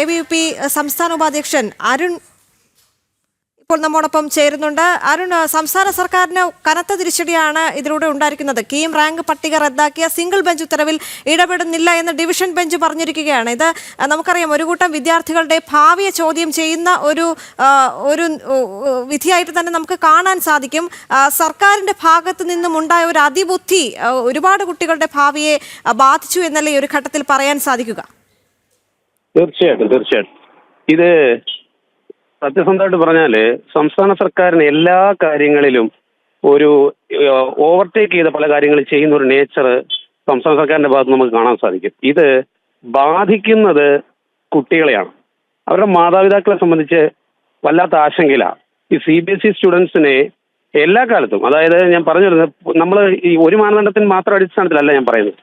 ABVP സംസ്ഥാന ഉപാധ്യക്ഷൻ അരുൺ ഇപ്പോൾ നമ്മോടൊപ്പം ചേരുന്നുണ്ട്. അരുൺ, സംസ്ഥാന സർക്കാരിന് കനത്ത തിരിച്ചടിയാണ് ഇതിലൂടെ ഉണ്ടായിരിക്കുന്നത്. കീം റാങ്ക് പട്ടിക റദ്ദാക്കിയ സിംഗിൾ ബെഞ്ച് ഉത്തരവിൽ ഇടപെടുന്നില്ല എന്ന് ഡിവിഷൻ ബെഞ്ച് പറഞ്ഞിരിക്കുകയാണ്. ഇത് നമുക്കറിയാം, ഒരു കൂട്ടം വിദ്യാർത്ഥികളുടെ ഭാവിയെ ചോദ്യം ചെയ്യുന്ന ഒരു വിധിയായിട്ട് തന്നെ നമുക്ക് കാണാൻ സാധിക്കും. സർക്കാരിന്റെ ഭാഗത്തു നിന്നും ഉണ്ടായ ഒരു അതിബുദ്ധി ഒരുപാട് കുട്ടികളുടെ ഭാവിയെ ബാധിച്ചു എന്നല്ലേ ഈ ഒരു ഘട്ടത്തിൽ പറയാൻ സാധിക്കുക? തീർച്ചയായിട്ടും ഇത് സത്യസന്ധമായിട്ട് പറഞ്ഞാല് സംസ്ഥാന സർക്കാരിന് എല്ലാ കാര്യങ്ങളിലും ഒരു ഓവർടേക്ക് ചെയ്ത പല കാര്യങ്ങൾ ചെയ്യുന്ന ഒരു നേച്ചർ സംസ്ഥാന സർക്കാരിന്റെ ഭാഗത്ത് നമുക്ക് കാണാൻ സാധിക്കും. ഇത് ബാധിക്കുന്നത് കുട്ടികളെയാണ്. അവരുടെ മാതാപിതാക്കളെ സംബന്ധിച്ച് വല്ലാത്ത ആശങ്കയിലാണ്. ഈ CBSE സ്റ്റുഡൻസിനെ എല്ലാ കാലത്തും, അതായത് ഞാൻ പറഞ്ഞു വരുന്നത്, നമ്മൾ ഈ ഒരു മാനദണ്ഡത്തിന് മാത്രം അടിസ്ഥാനത്തിലല്ല ഞാൻ പറയുന്നത്.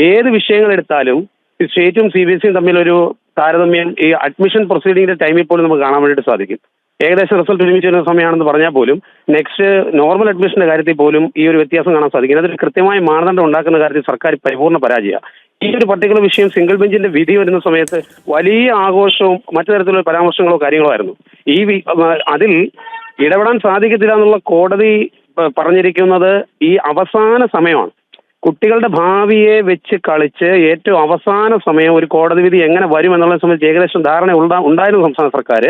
ഏത് വിഷയങ്ങൾ എടുത്താലും സ്റ്റേറ്റും CBSEയും തമ്മിലൊരു താരതമ്യം ഈ അഡ്മിഷൻ പ്രൊസീഡിങ്ങിന്റെ ടൈമിൽ പോലും നമുക്ക് കാണാൻ വേണ്ടിയിട്ട് സാധിക്കും. ഏകദേശം റിസൾട്ട് ഒരുമിച്ച് വരുന്ന സമയമാണെന്ന് പറഞ്ഞാൽ പോലും നെക്സ്റ്റ് നോർമൽ അഡ്മിഷന്റെ കാര്യത്തിൽ പോലും ഈ ഒരു വ്യത്യാസം കാണാൻ സാധിക്കും. അതിൽ കൃത്യമായ മാനദണ്ഡം ഉണ്ടാക്കുന്ന കാര്യത്തിൽ സർക്കാർ പരിപൂർണ്ണ പരാജയമാണ്. ഈ ഒരു പർട്ടിക്കുലർ വിഷയം സിംഗിൾ ബെഞ്ചിന്റെ വിധി വരുന്ന സമയത്ത് വലിയ ആഘോഷവും മറ്റു തരത്തിലുള്ള പരാമർശങ്ങളോ കാര്യങ്ങളോ ആയിരുന്നു. അതിൽ ഇടപെടാൻ സാധിക്കത്തില്ല എന്നുള്ള കോടതി പറഞ്ഞിരിക്കുന്നത് ഈ അവസാന സമയമാണ്. കുട്ടികളുടെ ഭാവിയെ വെച്ച് കളിച്ച് ഏറ്റവും അവസാന സമയം ഒരു കോടതി വിധി എങ്ങനെ വരും എന്നുള്ളതിനെ സംബന്ധിച്ച് ഏകദേശം ധാരണ ഉണ്ടായിരുന്നു സംസ്ഥാന സർക്കാർ.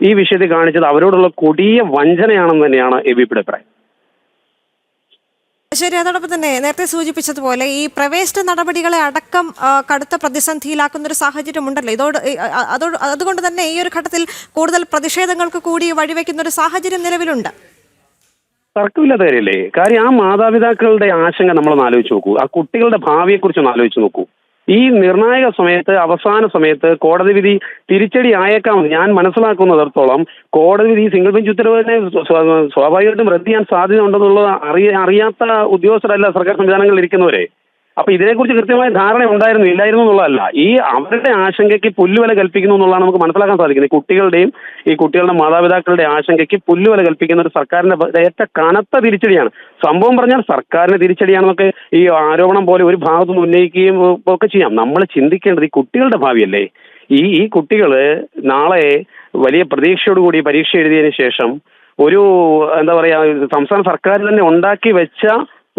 ഈ വിഷയത്തിൽ കാണിച്ചത് അവരോടുള്ള കൊടിയ വഞ്ചനയാണെന്ന് തന്നെയാണ് ABVPയുടെ അഭിപ്രായം. ശരി, അതോടൊപ്പം തന്നെ നേരത്തെ സൂചിപ്പിച്ചതുപോലെ ഈ പ്രവേശന നടപടികളെ അടക്കം കടുത്ത പ്രതിസന്ധിയിലാക്കുന്ന ഒരു സാഹചര്യം ഉണ്ടല്ലോ. അതുകൊണ്ട് തന്നെ ഈ ഒരു ഘട്ടത്തിൽ കൂടുതൽ പ്രതിഷേധങ്ങൾക്ക് കൂടി വഴിവെക്കുന്ന ഒരു സാഹചര്യം നിലവിലുണ്ട്. തർക്കമില്ലാത്ത കാര്യമല്ലേ? കാര്യം ആ മാതാപിതാക്കളുടെ ആശങ്ക നമ്മളൊന്ന് ആലോചിച്ച് നോക്കൂ. ആ കുട്ടികളുടെ ഭാവിയെക്കുറിച്ചൊന്ന് ആലോചിച്ച് നോക്കൂ. ഈ നിർണായക സമയത്ത്, അവസാന സമയത്ത് കോടതി വിധി തിരിച്ചടി ആയേക്കാമെന്ന് ഞാൻ മനസ്സിലാക്കുന്നിടത്തോളം കോടതി വിധി സിംഗിൾ ബെഞ്ച് ഉത്തരവിനെ സ്വാഭാവികമായിട്ടും റദ്ദ് ചെയ്യാൻ സാധ്യത ഉണ്ടെന്നുള്ളത് അറിയാത്ത ഉദ്യോഗസ്ഥരല്ല സർക്കാർ സംവിധാനങ്ങളിൽ ഇരിക്കുന്നവരെ. അപ്പൊ ഇതിനെക്കുറിച്ച് കൃത്യമായ ധാരണ ഇല്ലായിരുന്നു എന്നുള്ളതല്ല, ഈ അവരുടെ ആശങ്കയ്ക്ക് പുല്ലുവില കൽപ്പിക്കുന്നു എന്നുള്ളതാണ് നമുക്ക് മനസ്സിലാക്കാൻ സാധിക്കുന്നത്. ഈ കുട്ടികളുടെ മാതാപിതാക്കളുടെ ആശങ്കയ്ക്ക് പുല്ലുവില കൽപ്പിക്കുന്ന ഒരു സർക്കാരിന്റെ ഏറ്റവും കനത്ത തിരിച്ചടിയാണ്. സംഭവം പറഞ്ഞാൽ സർക്കാരിന് തിരിച്ചടിയാണെന്നൊക്കെ ഈ ആരോപണം പോലെ ഒരു ഭാഗത്തുനിന്ന് ഉന്നയിക്കുകയും ഒക്കെ ചെയ്യാം. നമ്മൾ ചിന്തിക്കേണ്ടത് ഈ കുട്ടികളുടെ ഭാവിയല്ലേ. ഈ കുട്ടികള് നാളെ വലിയ പ്രതീക്ഷയോടുകൂടി പരീക്ഷ എഴുതിയതിനു ശേഷം ഒരു എന്താ പറയാ, സംസ്ഥാന സർക്കാർ തന്നെ ഉണ്ടാക്കി വെച്ച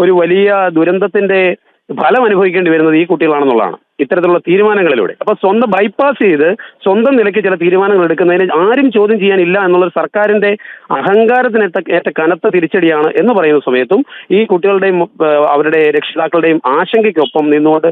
ഒരു വലിയ ദുരന്തത്തിന്റെ ഫലം അനുഭവിക്കേണ്ടി വരുന്നത് ഈ കുട്ടികളാണെന്നുള്ളതാണ് ഇത്തരത്തിലുള്ള തീരുമാനങ്ങളിലൂടെ. അപ്പൊ സ്വന്തം ബൈപ്പാസ് ചെയ്ത് സ്വന്തം നിലയ്ക്ക് ചില തീരുമാനങ്ങൾ എടുക്കുന്നതിന് ആരും ചോദ്യം ചെയ്യാനില്ല എന്നുള്ളൊരു സർക്കാരിന്റെ അഹങ്കാരത്തിന് ഏറ്റ കനത്ത തിരിച്ചടിയാണ് എന്ന് പറയുന്ന സമയത്തും ഈ കുട്ടികളുടെയും അവരുടെ രക്ഷിതാക്കളുടെയും ആശങ്കയ്ക്കൊപ്പം നിന്നുകൊണ്ട്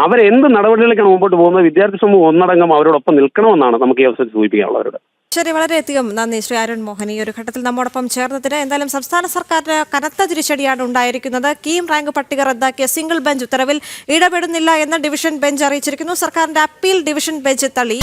അവരെന്ത് നടപടികളിലേക്കാണ് മുമ്പോട്ട് പോകുന്നത്, വിദ്യാർത്ഥി സമൂഹം ഒന്നടങ്കം അവരോടൊപ്പം നിൽക്കണമെന്നാണ് നമുക്ക് ഈ അവസരത്തിൽ സൂചിപ്പിക്കാനുള്ളവരുടെ. ശരി, വളരെയധികം നന്ദി ശ്രീ അരുൺ മോഹൻ ഈ ഒരു ഘട്ടത്തിൽ നമ്മോടൊപ്പം ചേർന്നതിന്. എന്തായാലും സംസ്ഥാന സർക്കാരിന് കനത്ത തിരിച്ചടിയാണ് ഉണ്ടായിരിക്കുന്നത്. കീം റാങ്ക് പട്ടിക റദ്ദാക്കിയ സിംഗിൾ ബെഞ്ച് ഉത്തരവിൽ ഇടപെടുന്നില്ല എന്ന് ഡിവിഷൻ ബെഞ്ച് അറിയിച്ചിരിക്കുന്നു. സർക്കാരിന്റെ അപ്പീൽ ഡിവിഷൻ ബെഞ്ച് തള്ളി.